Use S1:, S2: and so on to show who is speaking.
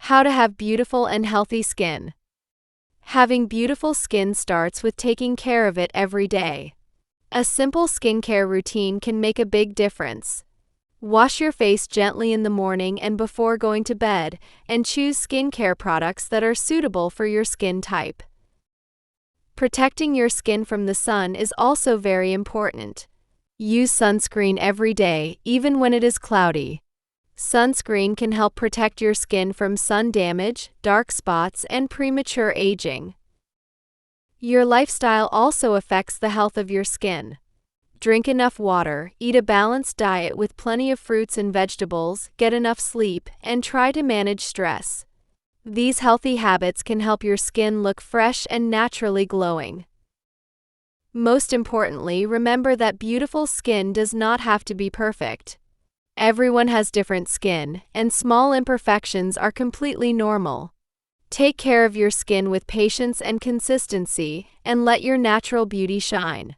S1: How to have beautiful and healthy skin. Having beautiful skin starts with taking care of it every day. A simple skincare routine can make a big difference. Wash your face gently in the morning and before going to bed, and choose skincare products that are suitable for your skin type. Protecting your skin from the sun is also very important. Use sunscreen every day, even when it is cloudy. Sunscreen can help protect your skin from sun damage, dark spots, and premature aging. Your lifestyle also affects the health of your skin. Drink enough water, eat a balanced diet with plenty of fruits and vegetables, get enough sleep, and try to manage stress. These healthy habits can help your skin look fresh and naturally glowing. Most importantly, remember that beautiful skin does not have to be perfect. Everyone has different skin, and small imperfections are completely normal. Take care of your skin with patience and consistency, and let your natural beauty shine.